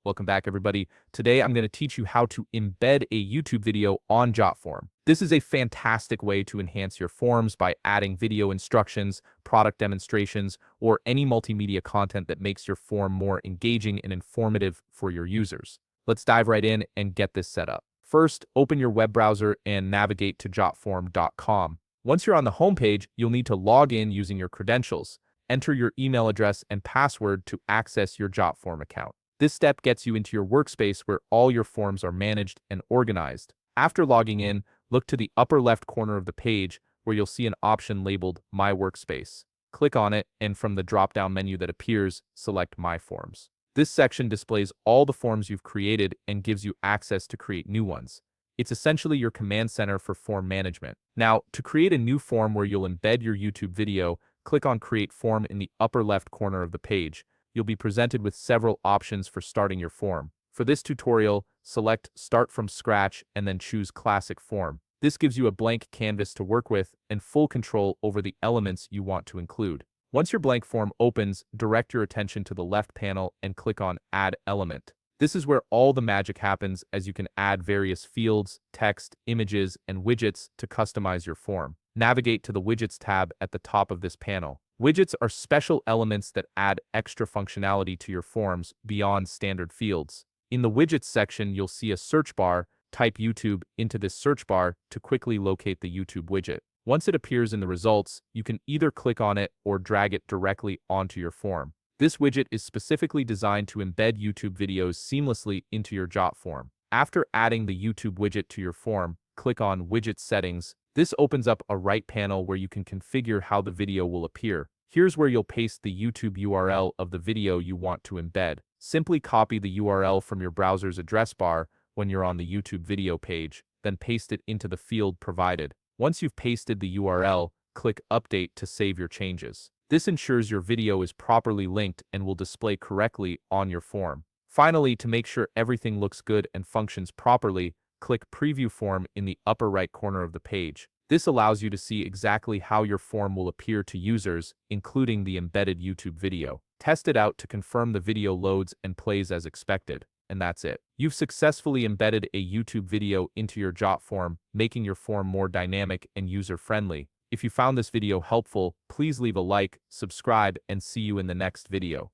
Welcome back, everybody. Today, I'm going to teach you how to embed a YouTube video on Jotform. This is a fantastic way to enhance your forms by adding video instructions, product demonstrations, or any multimedia content that makes your form more engaging and informative for your users. Let's dive right in and get this set up. First, open your web browser and navigate to jotform.com. Once you're on the homepage, you'll need to log in using your credentials. Enter your email address and password to access your Jotform account. This step gets you into your workspace where all your forms are managed and organized. After logging in, look to the upper left corner of the page where you'll see an option labeled My Workspace. Click on it, and from the drop-down menu that appears, select My Forms. This section displays all the forms you've created and gives you access to create new ones. It's essentially your command center for form management. Now, to create a new form where you'll embed your YouTube video, click on Create Form in the upper left corner of the page. You'll be presented with several options for starting your form. For this tutorial, select Start from Scratch and then choose Classic Form. This gives you a blank canvas to work with and full control over the elements you want to include. Once your blank form opens, direct your attention to the left panel and click on Add Element. This is where all the magic happens, as you can add various fields, text, images, and widgets to customize your form. Navigate to the Widgets tab at the top of this panel. Widgets are special elements that add extra functionality to your forms beyond standard fields. In the Widgets section, you'll see a search bar. Type YouTube into this search bar to quickly locate the YouTube widget. Once it appears in the results, you can either click on it or drag it directly onto your form. This widget is specifically designed to embed YouTube videos seamlessly into your Jotform. After adding the YouTube widget to your form, click on Widget Settings. This opens up a right panel where you can configure how the video will appear. Here's where you'll paste the YouTube URL of the video you want to embed. Simply copy the URL from your browser's address bar when you're on the YouTube video page, then paste it into the field provided. Once you've pasted the URL, click Update to save your changes. This ensures your video is properly linked and will display correctly on your form. Finally, to make sure everything looks good and functions properly, click Preview Form in the upper right corner of the page. This allows you to see exactly how your form will appear to users, including the embedded YouTube video. Test it out to confirm the video loads and plays as expected. And that's it. You've successfully embedded a YouTube video into your Jotform, making your form more dynamic and user-friendly. If you found this video helpful, please leave a like, subscribe, and see you in the next video.